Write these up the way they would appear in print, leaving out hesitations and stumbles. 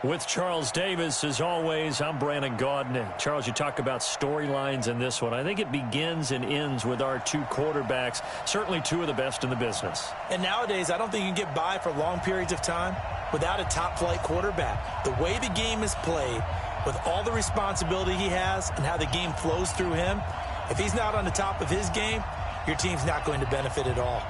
With Charles Davis, as always, I'm Brandon Gaudin. Charles, you talk about storylines in this one. I think it begins and ends with our two quarterbacks, certainly two of the best in the business. And nowadays, I don't think you can get by for long periods of time without a top-flight quarterback. The way the game is played, with all the responsibility he has and how the game flows through him, if he's not on the top of his game, your team's not going to benefit at all.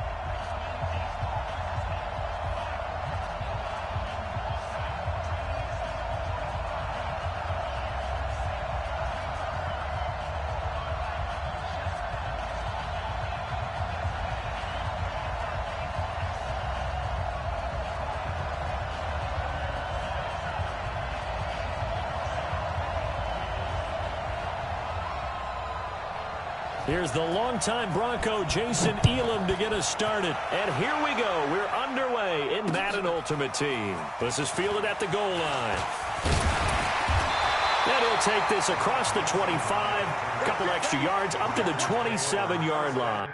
Here's the longtime Bronco, Jason Elam, to get us started. And here we go. We're underway in Madden Ultimate Team. This is fielded at the goal line. And he'll take this across the 25, a couple extra yards, up to the 27-yard line.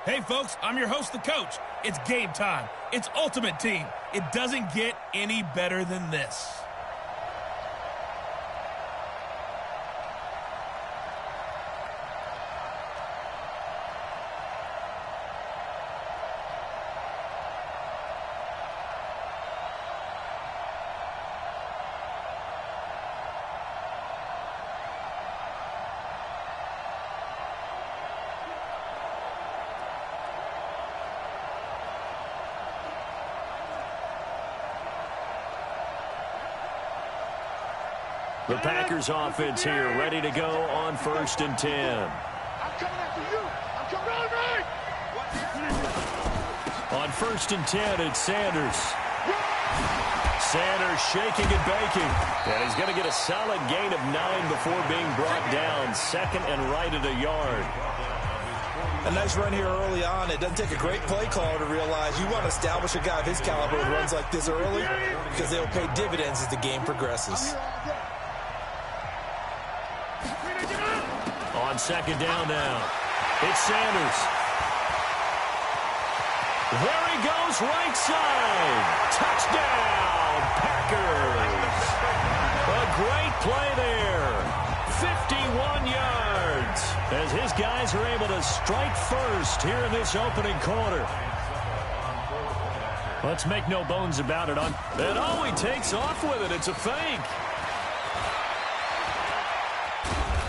Hey, folks, I'm your host, the coach. It's game time. It's Ultimate Team. It doesn't get any better than this. The Packers offense here, ready to go on 1st and 10. I'm coming after you. I'm coming On 1st and 10, it's Sanders. Sanders shaking and baking. And he's going to get a solid gain of 9 before being brought down. 2nd and right at a yard. A nice run here early on. It doesn't take a great play caller to realize you want to establish a guy of his caliber with runs like this early because they'll pay dividends as the game progresses. On 2nd down now, it's Sanders. There he goes, right side. Touchdown, Packers. A great play there. 51 yards as his guys are able to strike first here in this opening quarter. Let's make no bones about it. And oh, he takes off with it. It's a fake.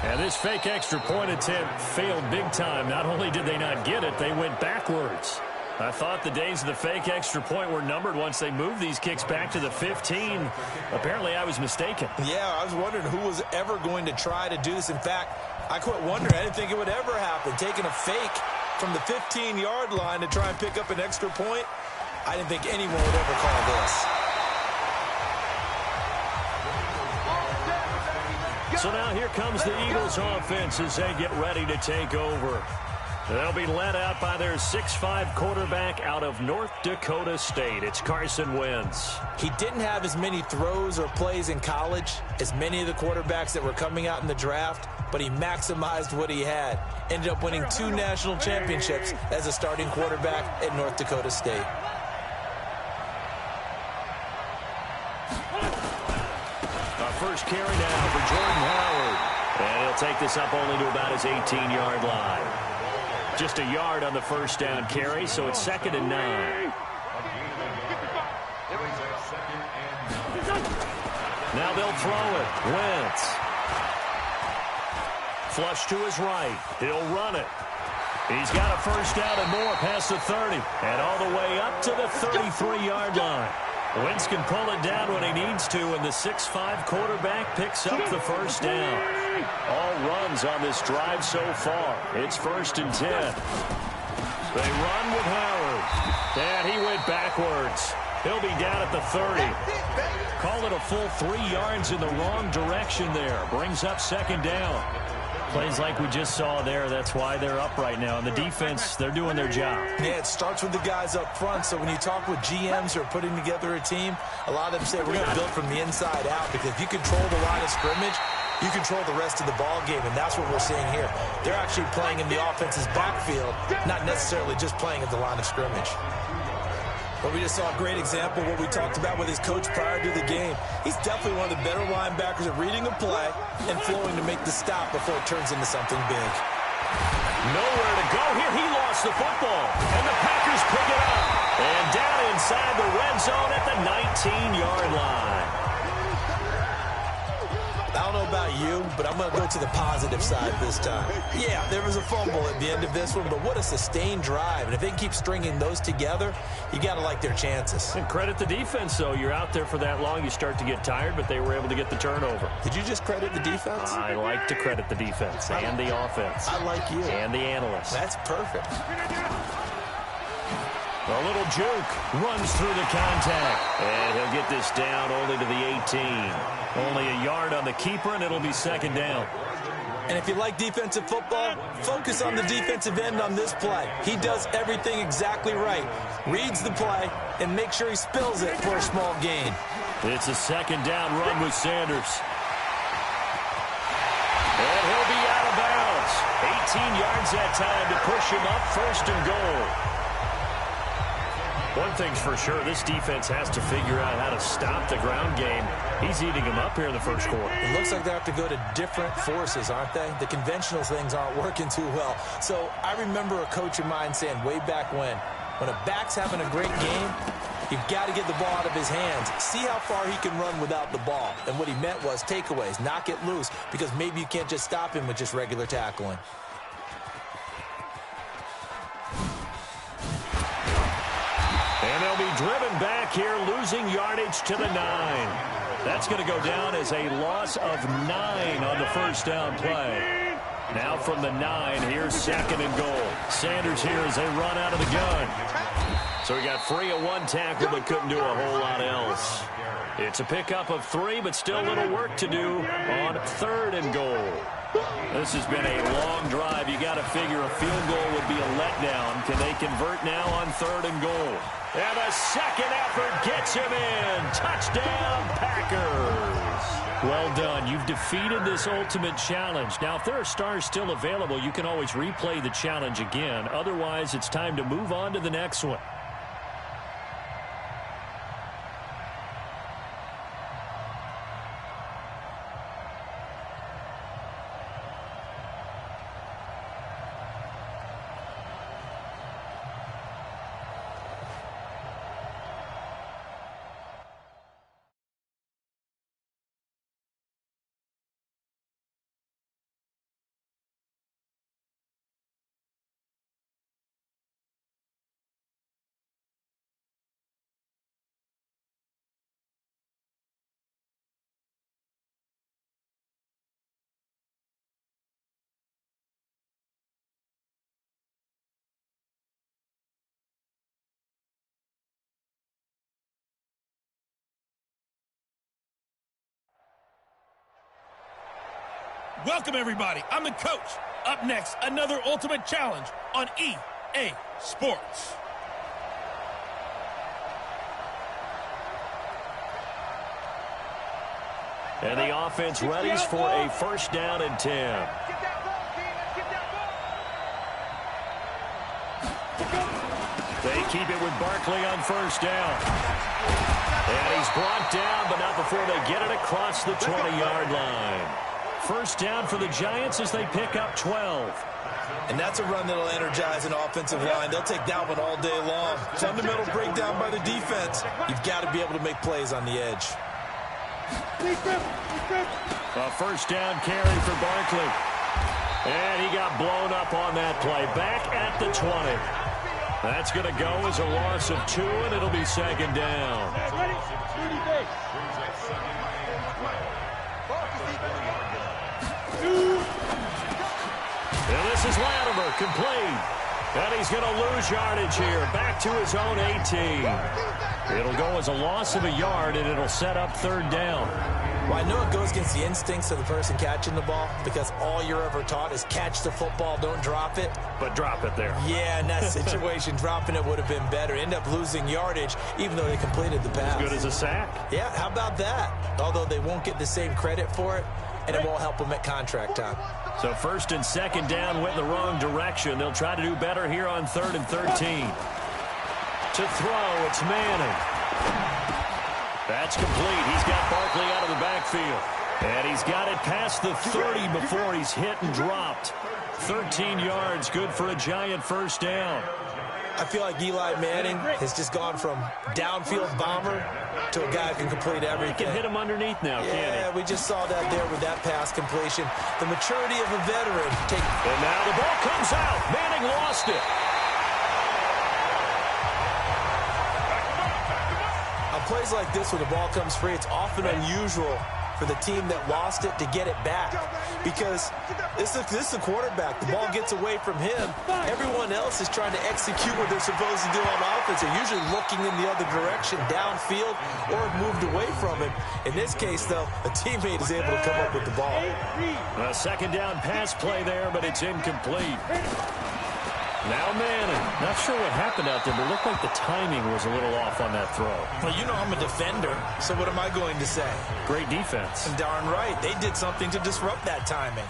And this fake extra point attempt failed big time. Not only did they not get it, they went backwards. I thought the days of the fake extra point were numbered once they moved these kicks back to the 15. Apparently, I was mistaken. Yeah, I was wondering who was ever going to try to do this. In fact, I quit wondering. I didn't think it would ever happen. Taking a fake from the 15-yard line to try and pick up an extra point, I didn't think anyone would ever call this. So now here comes the Eagles offense as they get ready to take over. They'll be led out by their 6'5" quarterback out of North Dakota State. It's Carson Wentz. He didn't have as many throws or plays in college as many of the quarterbacks that were coming out in the draft, but he maximized what he had. Ended up winning 2 national championships as a starting quarterback at North Dakota State. First carry now for Jordan Howard. And he'll take this up only to about his 18-yard line. Just a yard on the first down carry, so it's 2nd and 9. Now they'll throw it. Wentz. Flush to his right. He'll run it. He's got a first down and more past the 30. And all the way up to the 33-yard line. Wentz can pull it down when he needs to, and the 6'5" quarterback picks up the first down. All runs on this drive so far. It's 1st and 10. They run with Howard. And he went backwards. He'll be down at the 30. Call it a full 3 yards in the wrong direction there. Brings up 2nd down. Plays like we just saw there. That's why they're up right now. And the defense, they're doing their job. Yeah, it starts with the guys up front. So when you talk with GMs who are putting together a team, a lot of them say we're going to build from the inside out, because if you control the line of scrimmage, you control the rest of the ball game, and that's what we're seeing here. They're actually playing in the offense's backfield, not necessarily just playing at the line of scrimmage. But we just saw a great example of what we talked about with his coach prior to the game. He's definitely one of the better linebackers at reading a play and flowing to make the stop before it turns into something big. Nowhere to go here. He lost the football, and the Packers pick it up. And down inside the red zone at the 19-yard line. I don't know about you, but I'm going to go to the positive side this time. Yeah, there was a fumble at the end of this one, but what a sustained drive. And if they can keep stringing those together, you got to like their chances. And credit the defense, though. You're out there for that long, you start to get tired, but they were able to get the turnover. Did you just credit the defense? I like to credit the defense and the offense. I like you. And the analysts. That's perfect. A little juke runs through the contact. And he'll get this down only to the 18. Only a yard on the keeper, and it'll be 2nd down. And if you like defensive football, focus on the defensive end on this play. He does everything exactly right. Reads the play and makes sure he spills it for a small gain. It's a 2nd down run with Sanders. And he'll be out of bounds. 18 yards that time to push him up, 1st and goal. One thing's for sure, this defense has to figure out how to stop the ground game. He's eating them up here in the 1st quarter. It looks like they have to go to different forces, aren't they? The conventional things aren't working too well. So I remember a coach of mine saying way back when a back's having a great game, you've got to get the ball out of his hands. See how far he can run without the ball. And what he meant was takeaways, knock it loose, because maybe you can't just stop him with just regular tackling. And they'll be driven back here, losing yardage to the 9. That's going to go down as a loss of 9 on the 1st down play. Now from the 9, here's 2nd and goal. Sanders here as they run out of the gun. So he got free of 1 tackle, but couldn't do a whole lot else. It's a pickup of 3, but still a little work to do on 3rd and goal. This has been a long drive. You got to figure a field goal would be a letdown. Can they convert now on 3rd and goal? And a second effort gets him in. Touchdown, Packers. Well done. You've defeated this ultimate challenge. Now, if there are stars still available, you can always replay the challenge again. Otherwise, it's time to move on to the next one. Welcome, everybody. I'm the coach. Up next, another ultimate challenge on EA Sports. And the offense readies for a 1st down and 10. They keep it with Barkley on 1st down. And he's brought down, but not before they get it across the 20-yard line. 1st down for the Giants as they pick up 12. And that's a run that'll energize an offensive line. They'll take that one all day long. Fundamental breakdown by the defense. You've got to be able to make plays on the edge. A 1st down carry for Barkley. And he got blown up on that play. Back at the 20. That's going to go as a loss of 2, and it'll be 2nd down. And this is Latimer, complete. And he's going to lose yardage here. Back to his own 18. It'll go as a loss of a yard, and it'll set up 3rd down. Well, I know it goes against the instincts of the person catching the ball because all you're ever taught is catch the football, don't drop it. But drop it there. Yeah, in that situation, dropping it would have been better. End up losing yardage, even though they completed the pass. As good as a sack. Yeah, how about that? Although they won't get the same credit for it, and it won't help them at contract time. So 1st and 2nd down went in the wrong direction. They'll try to do better here on 3rd and 13. To throw, it's Manning. That's complete. He's got Barkley out of the backfield. And he's got it past the 30 before he's hit and dropped. 13 yards, good for a Giant 1st down. I feel like Eli Manning has just gone from downfield bomber to a guy who can complete everything. He can hit him underneath now, can't he? Yeah, we just saw that there with that pass completion. The maturity of a veteran. And now the ball comes out. Manning lost it. On plays like this where the ball comes free, it's often unusual for the team that lost it to get it back. Because this is a quarterback. The ball gets away from him. Everyone else is trying to execute what they're supposed to do on offense. They're usually looking in the other direction, downfield, or moved away from him. In this case, though, a teammate is able to come up with the ball. A 2nd down pass play there, but it's incomplete. Now Manning. Not sure what happened out there, but it looked like the timing was a little off on that throw. Well, you know I'm a defender, so what am I going to say? Great defense. And darn right. They did something to disrupt that timing.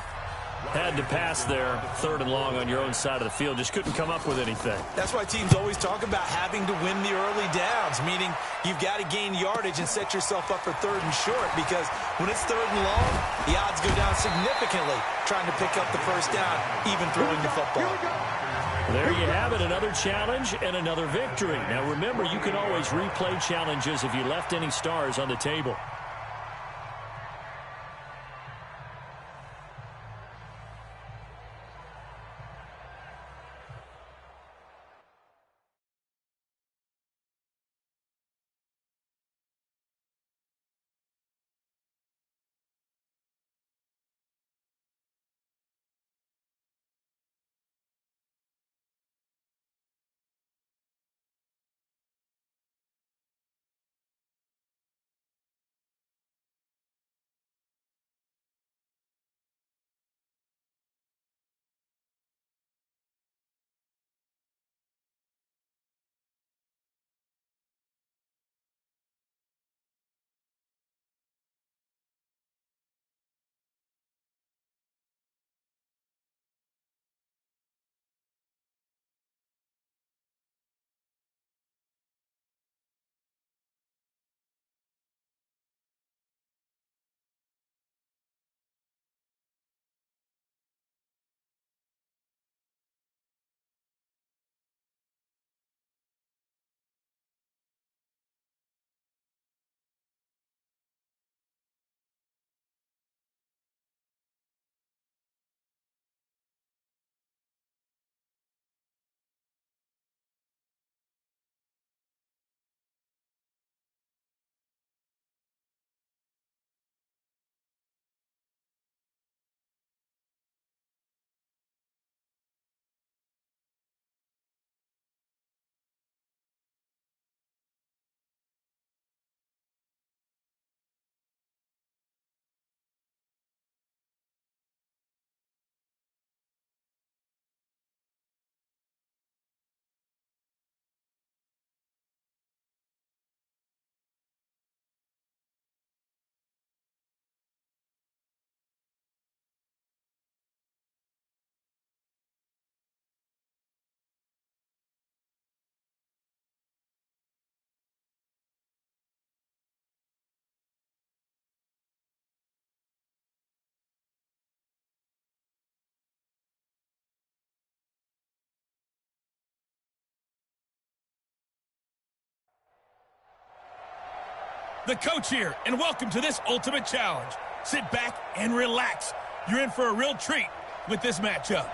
Had to pass there, 3rd and long on your own side of the field. Just couldn't come up with anything. That's why teams always talk about having to win the early downs, meaning you've got to gain yardage and set yourself up for 3rd and short, because when it's 3rd and long, the odds go down significantly trying to pick up the first down, even throwing the football. There you have it, another challenge and another victory. Now remember, you can always replay challenges if you left any stars on the table. The coach here, and welcome to this Ultimate Challenge. Sit back and relax. You're in for a real treat with this matchup.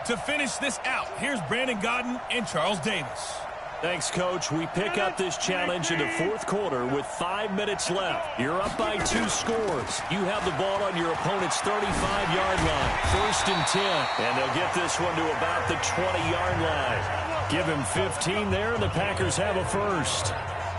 To finish this out, here's Brandon Gaudin and Charles Davis. Thanks, Coach. We pick up this challenge in the 4th quarter with 5 minutes left. You're up by 2 scores. You have the ball on your opponent's 35-yard line. 1st and 10. And they'll get this one to about the 20-yard line. Give him 15 there, and the Packers have a first.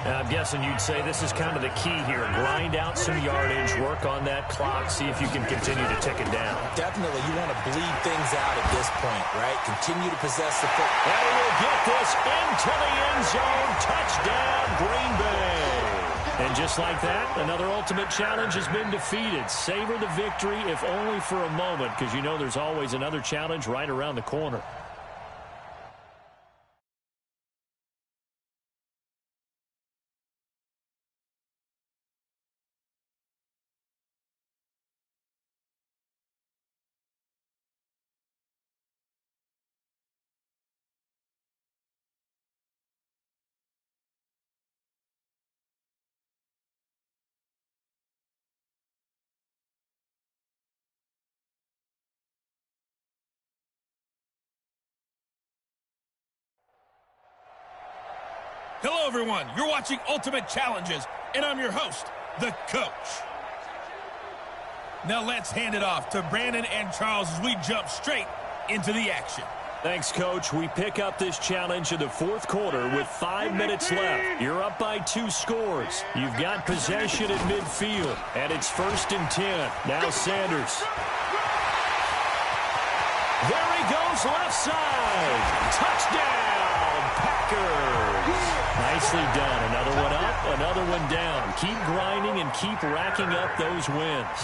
I'm guessing you'd say this is kind of the key here. Grind out some yardage, work on that clock, see if you can continue to tick it down. Definitely, you want to bleed things out at this point, right? Continue to possess the football. And he will get this into the end zone. Touchdown, Green Bay. And just like that, another Ultimate Challenge has been defeated. Savor the victory, if only for a moment, because you know there's always another challenge right around the corner. Hello, everyone. You're watching Ultimate Challenges, and I'm your host, the coach. Now let's hand it off to Brandon and Charles as we jump straight into the action. Thanks, Coach. We pick up this challenge in the 4th quarter with 5 minutes left. You're up by 2 scores. You've got possession at midfield, and it's 1st and 10. Now Sanders. There he goes, left side. Touchdown, Packers. Nicely done. Another one up, another one down. Keep grinding and keep racking up those wins.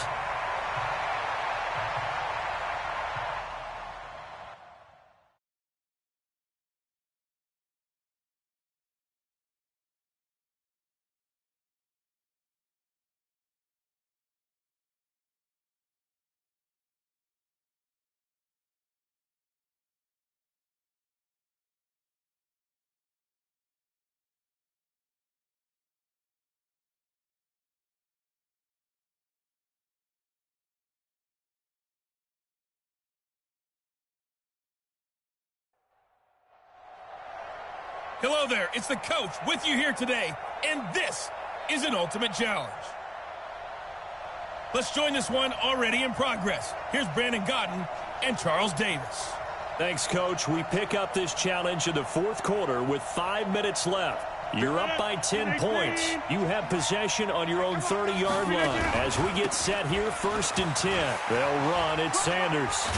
Hello there, it's the coach with you here today, and this is an Ultimate Challenge. Let's join this one already in progress. Here's Brandon Gaudin and Charles Davis. Thanks, Coach. We pick up this challenge in the fourth quarter with 5 minutes left. You're up by 10 points. You have possession on your own 30-yard line. As we get set here, 1st and 10. They'll run at Sanders.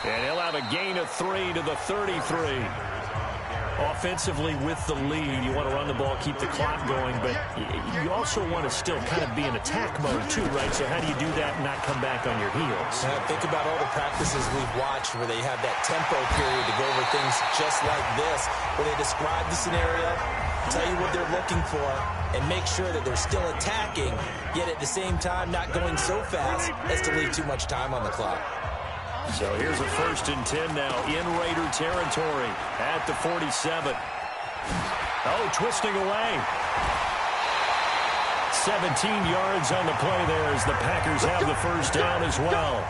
And he'll have a gain of 3 to the 33. Offensively with the lead, you want to run the ball, keep the clock going, but you also want to still kind of be in attack mode too, right? So how do you do that and not come back on your heels? Think about all the practices we've watched where they have that tempo period to go over things just like this, where they describe the scenario, tell you what they're looking for, and make sure that they're still attacking, yet at the same time not going so fast as to leave too much time on the clock. So here's a 1st and 10 now in Raider territory at the 47. Oh, twisting away. 17 yards on the play there as the Packers have the 1st down as well.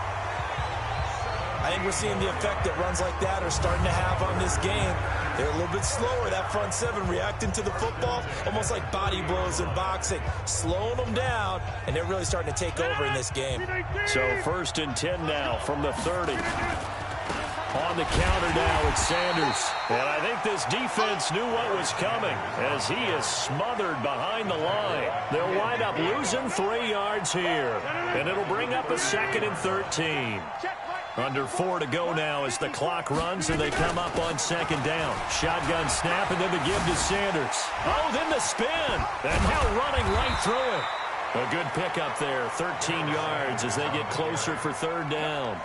I think we're seeing the effect that runs like that are starting to have on this game. They're a little bit slower, that front seven, reacting to the football, almost like body blows in boxing, slowing them down, and they're really starting to take over in this game. So 1st and 10 now from the 30. On the counter now, it's Sanders. And I think this defense knew what was coming as he is smothered behind the line. They'll wind up losing 3 yards here, and it'll bring up a 2nd and 13. Under 4 to go now as the clock runs and they come up on 2nd down. Shotgun snap and then the give to Sanders. Oh, then the spin. And now running right through it. A good pickup there, 13 yards as they get closer for 3rd down.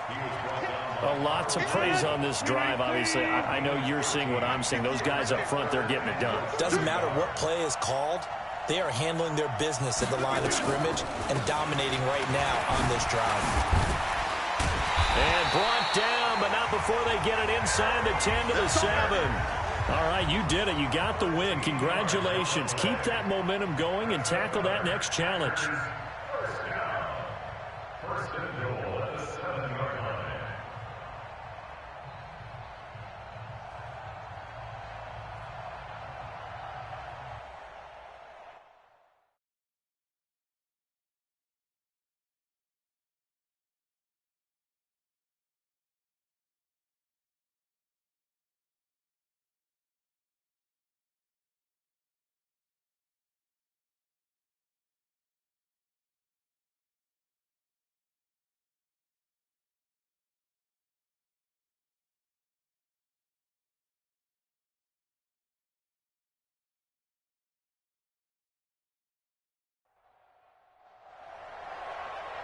A lot to praise on this drive, obviously. I know you're seeing what I'm seeing. Those guys up front, they're getting it done. Doesn't matter what play is called. They are handling their business at the line of scrimmage and dominating right now on this drive. And brought down, but not before they get it inside the 10 to the 7. All right, you did it. You got the win. Congratulations. Keep that momentum going and tackle that next challenge.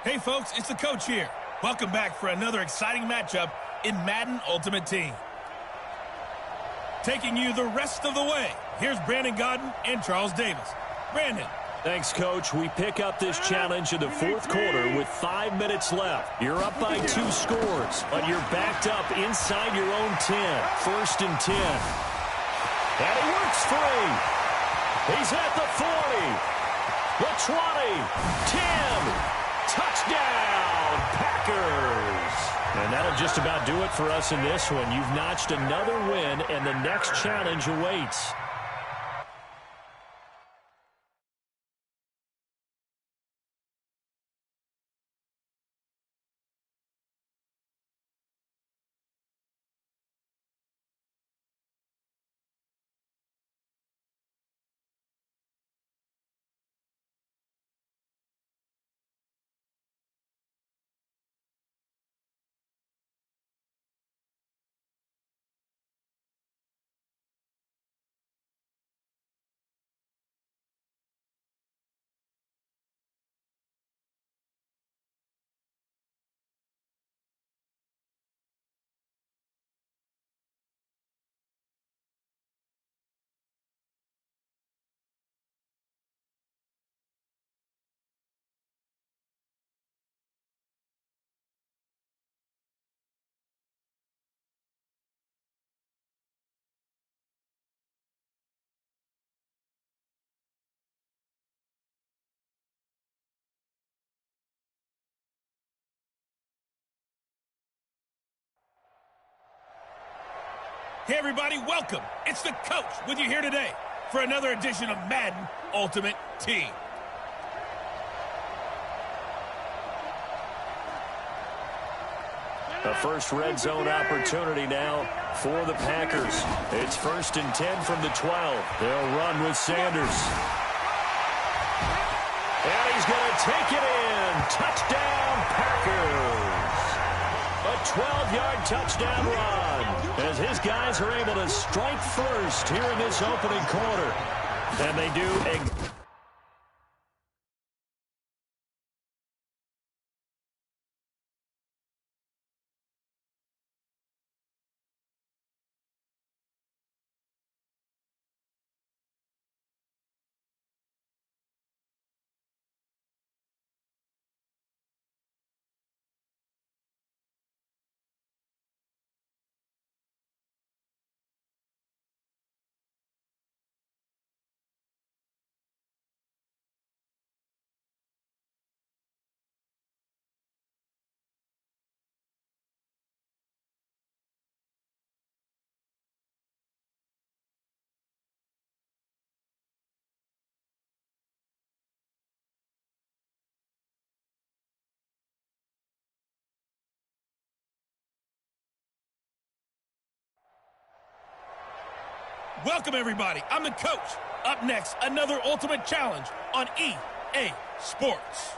Hey folks, it's the coach here. Welcome back for another exciting matchup in Madden Ultimate Team. Taking you the rest of the way, here's Brandon Gaudin and Charles Davis. Brandon. Thanks, Coach. We pick up this challenge in the fourth quarter with 5 minutes left. You're up by 2 scores, but you're backed up inside your own 10. 1st and 10. And he works free. He's at the 40. The 20. 10. Touchdown, Packers! And that'll just about do it for us in this one. You've notched another win, and the next challenge awaits. Hey, everybody, welcome. It's the coach with you here today for another edition of Madden Ultimate Team. A first red zone opportunity now for the Packers. It's 1st and 10 from the 12. They'll run with Sanders. And he's going to take it in. Touchdown, Packers. A 12-yard touchdown run as his guys are able to strike first here in this opening quarter. And they do Welcome, everybody. I'm the coach. Up next, another Ultimate Challenge on EA Sports.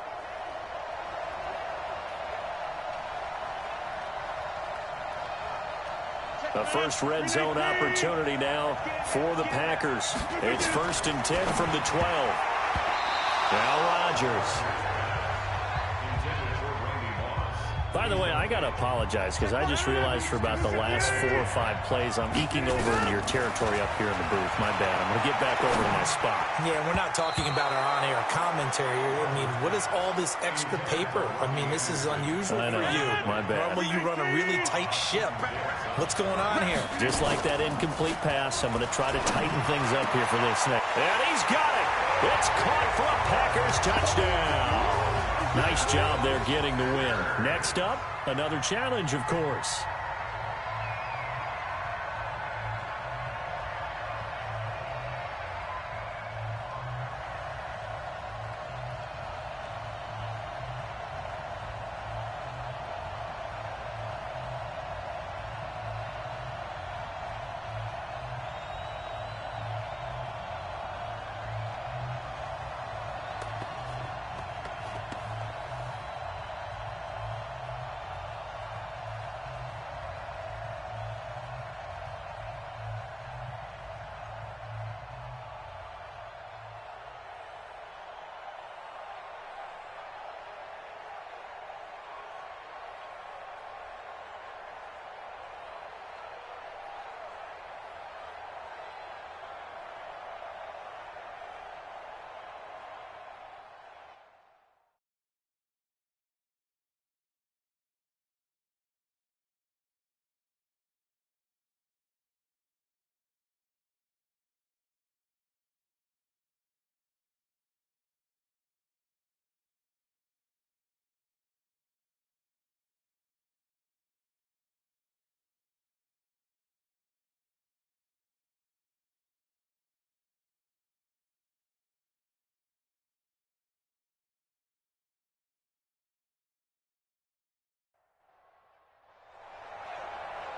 a first red zone opportunity now for the Packers. It's 1st and 10 from the 12. Now Rodgers. By the way, I got to apologize because I just realized for about the last 4 or 5 plays I'm eking over into your territory up here in the booth. My bad. I'm going to get back over to my spot. Yeah, we're not talking about our on-air commentary. I mean, what is all this extra paper? I mean, this is unusual for you. My bad. Normally you run a really tight ship. What's going on here? Just like that incomplete pass, I'm going to try to tighten things up here for this next. And he's got it. It's caught for a Packers touchdown. Nice job there getting the win. Next up, another challenge, of course.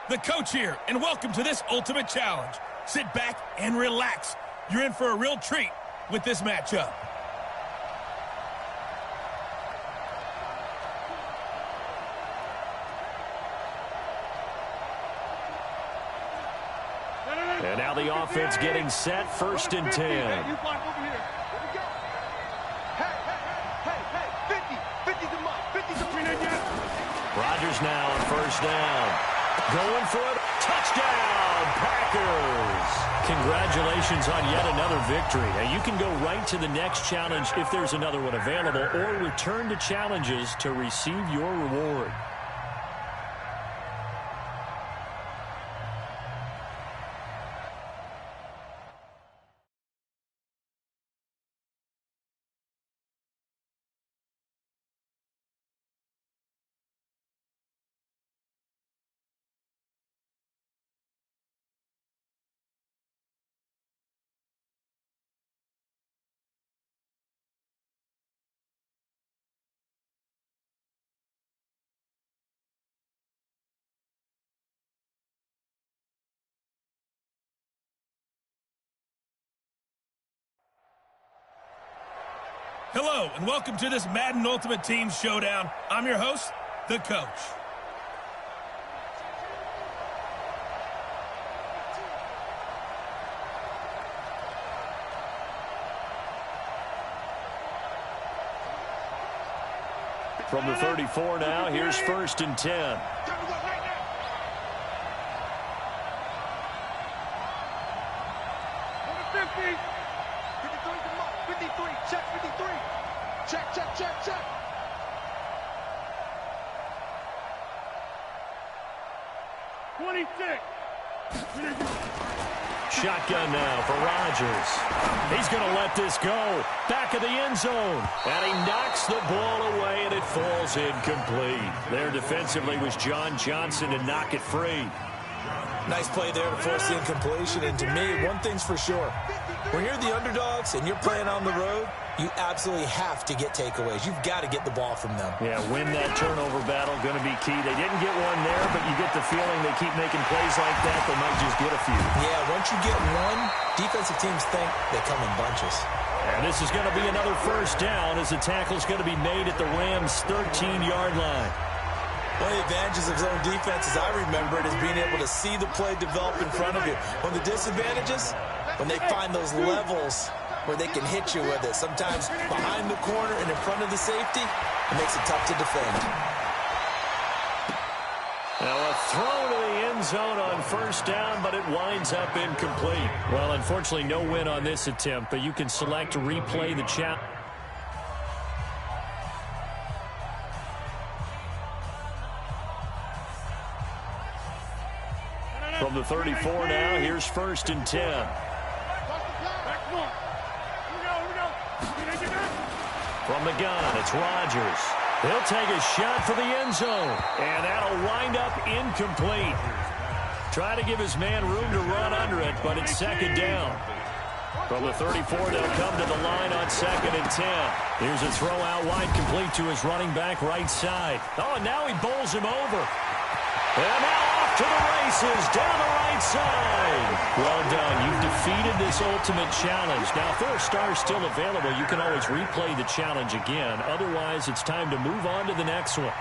The coach here, and welcome to this Ultimate Challenge. Sit back and relax. You're in for a real treat with this matchup. And now the offense getting set, 1st and 10. Hey, you block over here. Here we go. Hey, 50. 50's a must. 50's a free. Rodgers now on 1st down. Going for it. Touchdown, Packers. Congratulations on yet another victory. Now you can go right to the next challenge if there's another one available, or return to challenges to receive your reward. Hello, and welcome to this Madden Ultimate Team Showdown. I'm your host, the Coach. From the 34 now, here's 1st and 10. 53, check 53. Check. 26. Shotgun now for Rodgers. He's going to let this go. Back of the end zone. And he knocks the ball away, and it falls incomplete. There defensively was John Johnson to knock it free. Nice play there to force the incompletion. And to me, one thing's for sure. When you're the underdogs and you're playing on the road, you absolutely have to get takeaways. You've got to get the ball from them. Yeah, win that turnover battle, going to be key. They didn't get one there, but you get the feeling they keep making plays like that, they might just get a few. Yeah, once you get one, defensive teams think they come in bunches. And this is going to be another 1st down as the tackle's going to be made at the Rams' 13-yard line. One of the advantages of zone defense, as I remember it, is being able to see the play develop in front of you. One of the disadvantages, when they find those levels where they can hit you with it. Sometimes behind the corner and in front of the safety, it makes it tough to defend. Now a throw to the end zone on 1st down, but it winds up incomplete. Well, unfortunately, no win on this attempt, but you can select to replay the challenge. From the 34 now, here's 1st and 10. From the gun, it's Rodgers. He'll take a shot for the end zone, and that'll wind up incomplete. Try to give his man room to run under it, but it's 2nd down. From the 34, they'll come to the line on 2nd and 10. Here's a throw out wide, complete to his running back right side. Oh, and now he bowls him over. And now off to the races, down the right side. Well done. You've defeated this ultimate challenge. Now, if there are stars still available, you can always replay the challenge again. Otherwise, it's time to move on to the next one.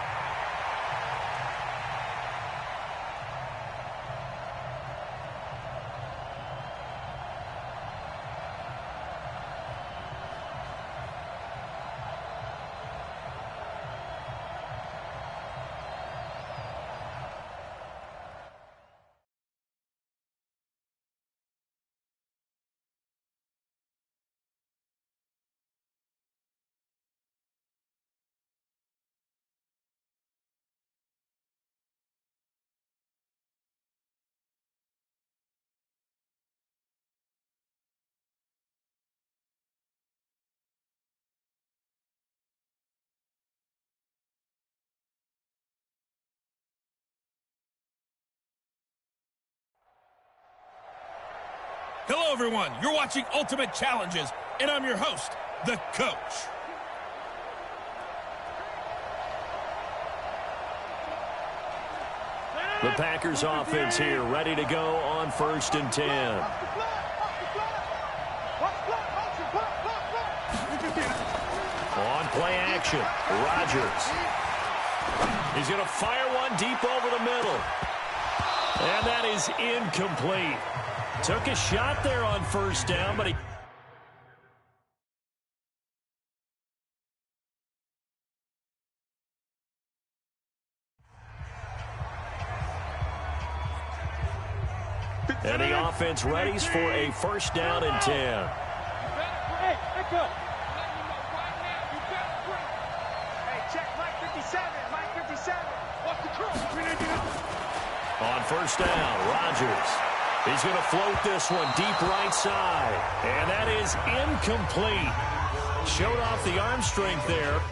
Hello, everyone. You're watching Ultimate Challenges, and I'm your host, the Coach. The Packers offense here, ready to go on 1st and 10. On play action, Rodgers. He's going to fire one deep over the middle. And that is incomplete. Took a shot there on 1st down, but he... And the offense readies for a 1st down and 10. Hey, echo. Hey, check Mike 57. Mike 57. What's the call? On 1st down, Rodgers. He's going to float this one deep right side. And that is incomplete. Showed off the arm strength there.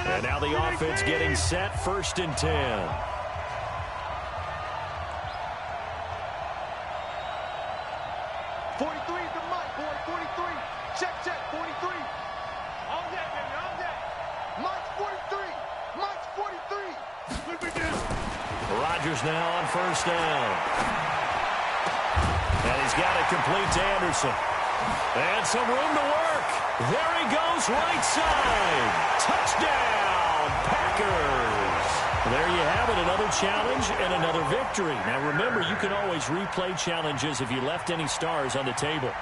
And now the offense getting set, 1st and 10. Rodgers now on first down. And he's got it complete to Anderson. And some room to work. There he goes, right side. Touchdown, Packers. There you have it, another challenge and another victory. Now remember, you can always replay challenges if you left any stars on the table.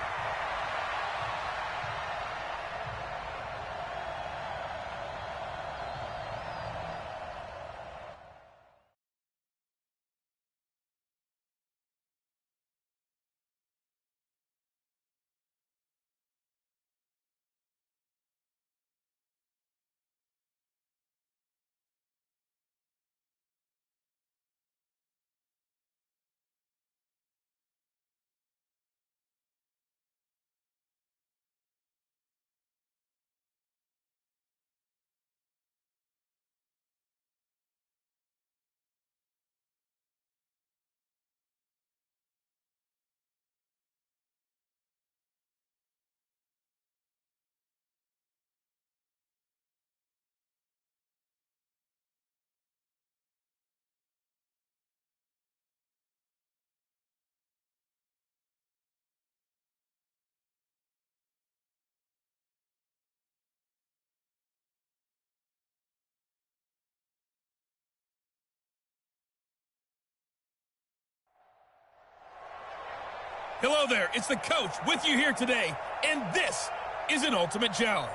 Hello there, it's the coach with you here today, and this is an ultimate challenge.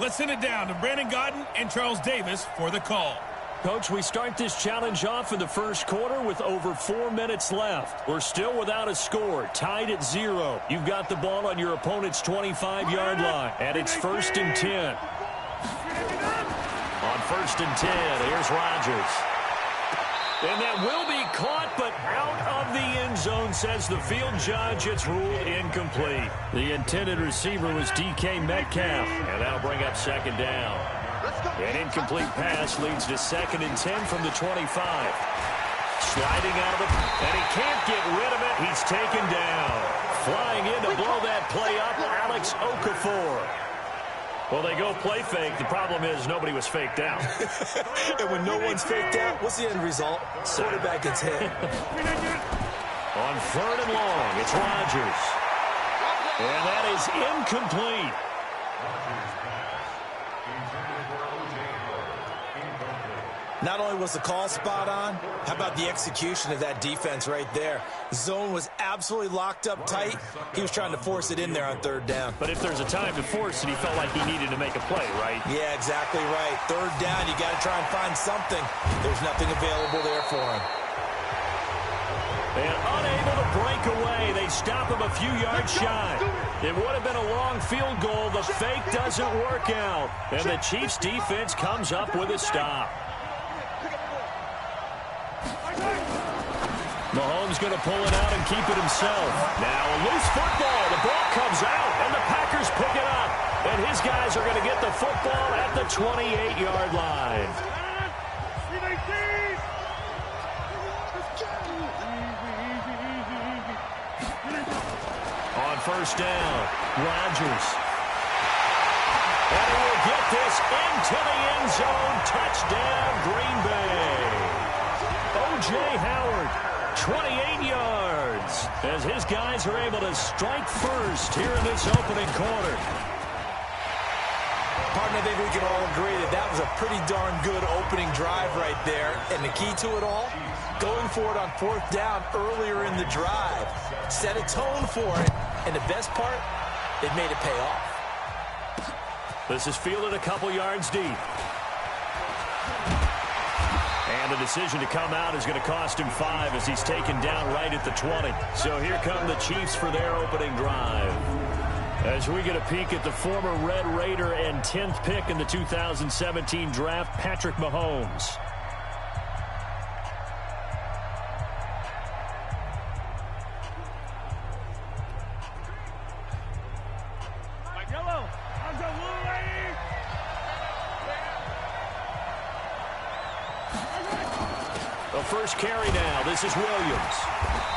Let's send it down to Brandon Godden and Charles Davis for the call. Coach, we start this challenge off in the first quarter with over 4 minutes left. We're still without a score, tied at 0. You've got the ball on your opponent's 25-yard line, and it's 1st and 10. On 1st and 10, here's Rodgers. And that will be caught, but out of the end zone, says the field judge. It's ruled incomplete. The intended receiver was DK Metcalf, and that'll bring up 2nd down. An incomplete pass leads to 2nd and 10 from the 25. Sliding out of it, and he can't get rid of it. He's taken down. Flying in to blow that play up, Alex Okafor. Well, they go play fake. The problem is nobody was faked out. And when no one's faked out, what's the end result? Quarterback gets hit. On 3rd and long, it's Rodgers. And that is incomplete. Not only was the call spot on, how about the execution of that defense right there? Zone was absolutely locked up tight. He was trying to force it in there on 3rd down. But if there's a time to force it, he felt like he needed to make a play, right? Yeah, exactly right. 3rd down, you got to try and find something. There's nothing available there for him. And unable to break away, they stop him a few yards shy. It would have been a long field goal. The fake doesn't work out. And the Chiefs' defense comes up with a stop. Mahomes going to pull it out and keep it himself. Now a loose football. The ball comes out, and the Packers pick it up. And his guys are going to get the football at the 28-yard line. On 1st down, Rodgers. And he will get this into the end zone. Touchdown, Green Bay. O.J. Howard. 28 yards as his guys are able to strike first here in this opening quarter. Pardon, I think we can all agree that that was a pretty darn good opening drive right there. And the key to it all, going for it on 4th down earlier in the drive. Set a tone for it. And the best part, it made it pay off. This is fielded a couple yards deep. And the decision to come out is going to cost him 5 as he's taken down right at the 20. So here come the Chiefs for their opening drive. As we get a peek at the former Red Raider and 10th pick in the 2017 draft, Patrick Mahomes. First carry now. This is Williams.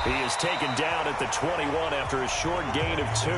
He is taken down at the 21 after a short gain of 2.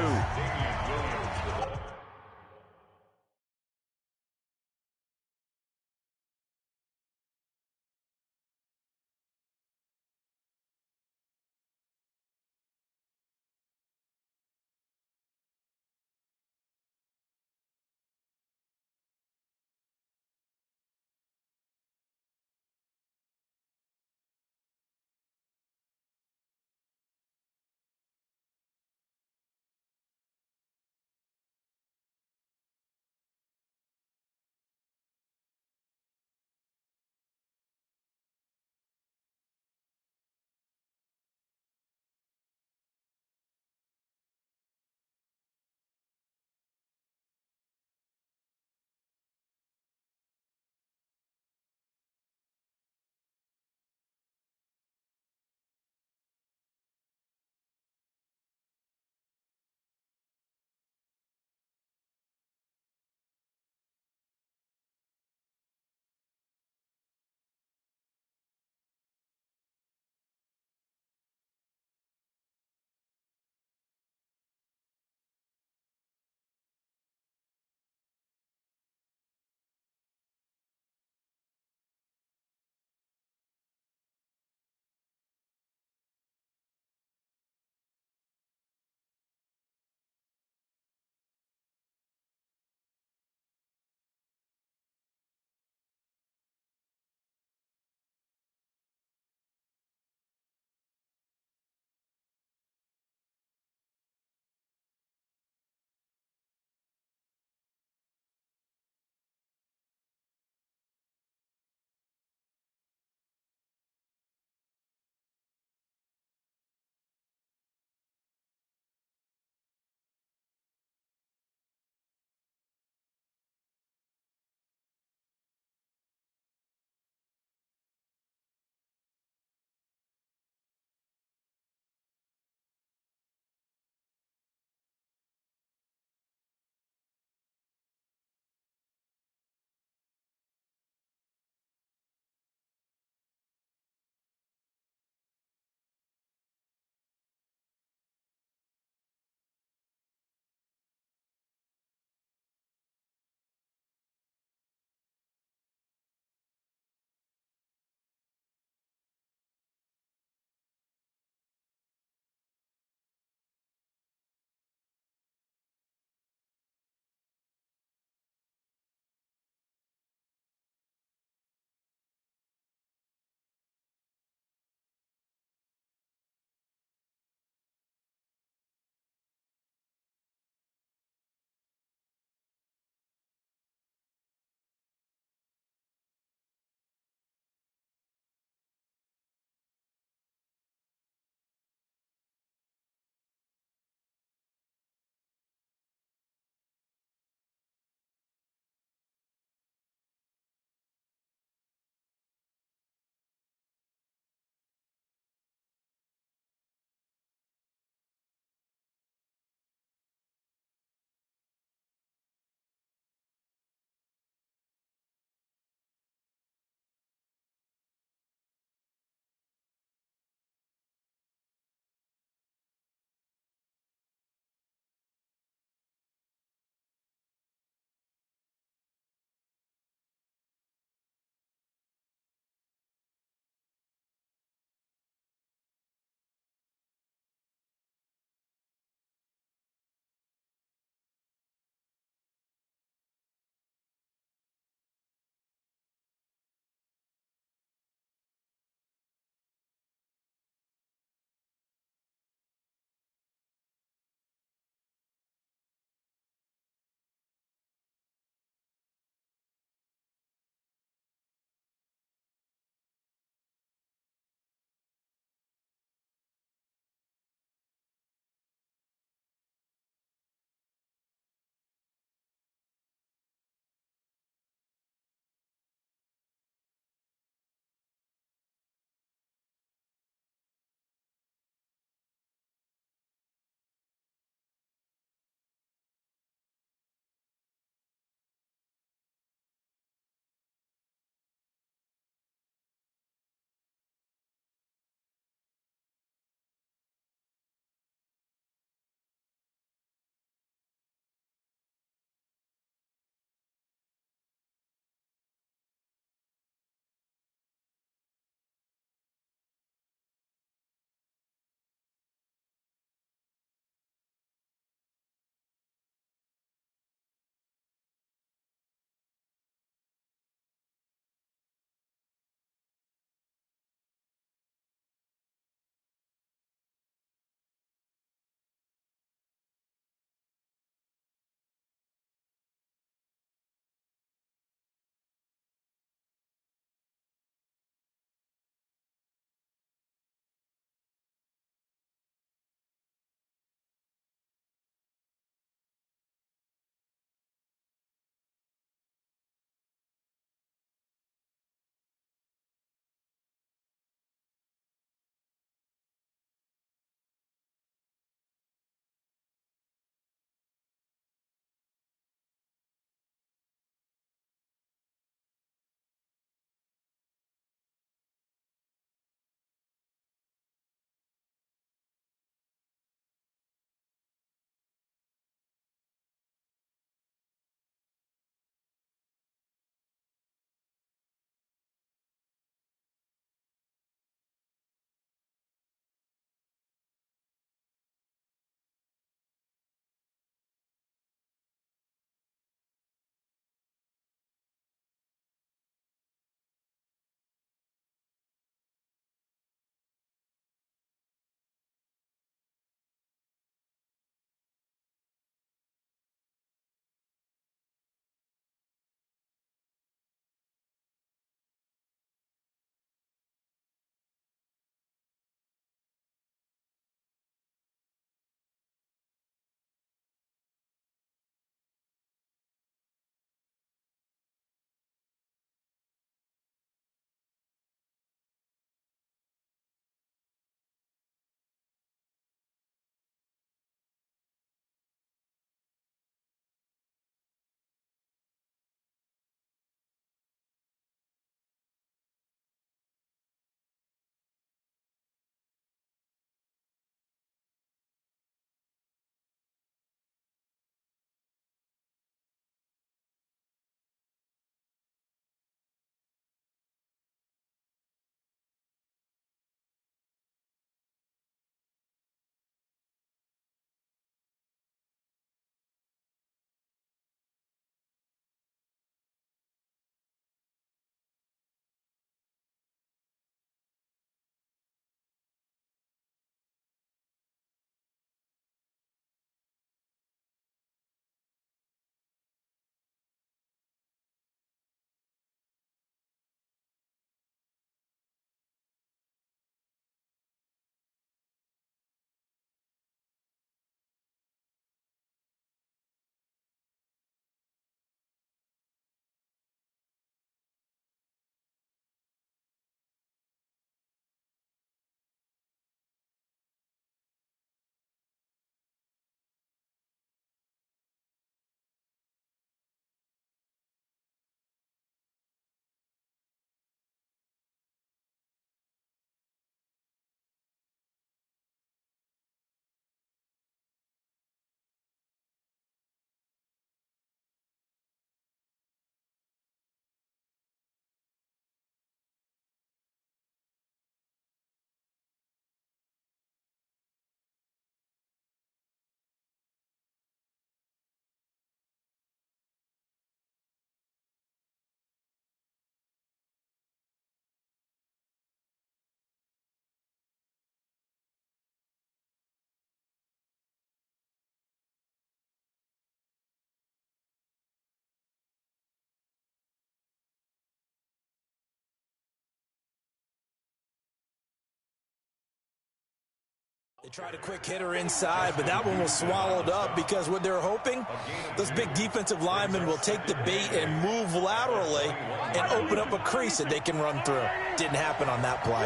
They tried a quick hitter inside, but that one was swallowed up because what they're hoping, those big defensive linemen will take the bait and move laterally and open up a crease that they can run through. Didn't happen on that play.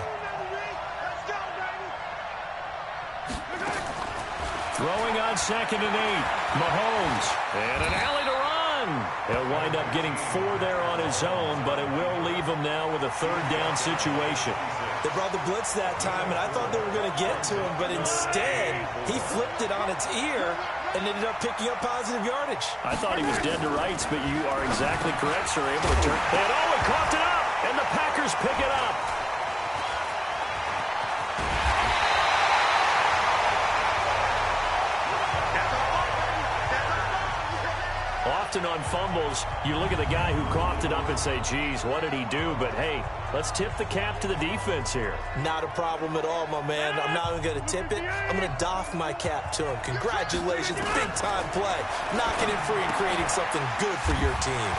Throwing on 2nd and 8. Mahomes. And an alley to run. He'll wind up getting 4 there on his own, but it will leave him now with a 3rd down situation. They brought the blitz that time, and I thought they were going to get to him, but instead, he flipped it on its ear and ended up picking up positive yardage. I thought he was dead to rights, but you are exactly correct, sir. Able to turn. And he coughed it up, and the Packers pick it up. Often on fumbles, you look at the guy who coughed it up and say, geez, what did he do? But, hey, let's tip the cap to the defense here. Not a problem at all, my man. I'm not even going to tip it. I'm going to doff my cap to him. Congratulations, big-time play. Knocking it free and creating something good for your team.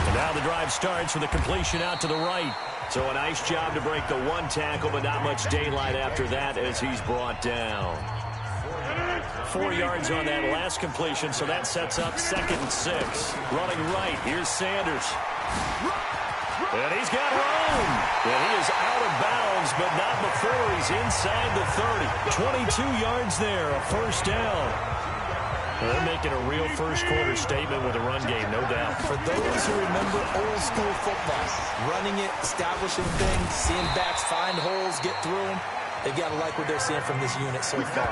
And now the drive starts with a completion out to the right. So a nice job to break the 1 tackle, but not much daylight after that as he's brought down. 4 yards on that last completion, so that sets up 2nd and 6. Running right, here's Sanders. And he's got room. And he is out of bounds, but not before he's inside the 30. 22 yards there, a 1st down. They're making a real first-quarter statement with a run game, no doubt. For those who remember old-school football, running it, establishing things, seeing backs find holes, get through them, they've got to like what they're seeing from this unit so far.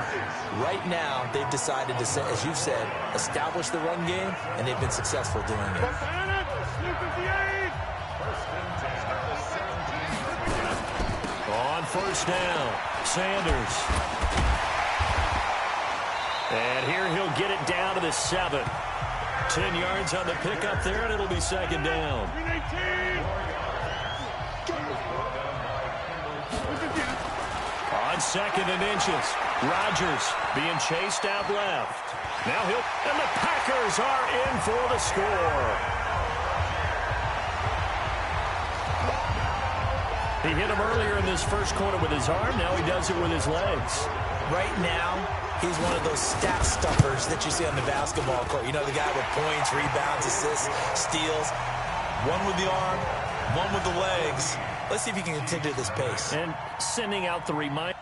Right now, they've decided to, as you said, establish the run game, and they've been successful doing it. On 1st down, Sanders. And here he'll get it down to the 7. 10 yards on the pickup there, and it'll be 2nd down. On 2nd and inches, Rodgers being chased out left. Now and the Packers are in for the score. He hit him earlier in this 1st quarter with his arm. Now he does it with his legs. Right now, he's one of those stat stuffers that you see on the basketball court. You know, the guy with points, rebounds, assists, steals. One with the arm, one with the legs. Let's see if he can continue this pace. And sending out the reminder.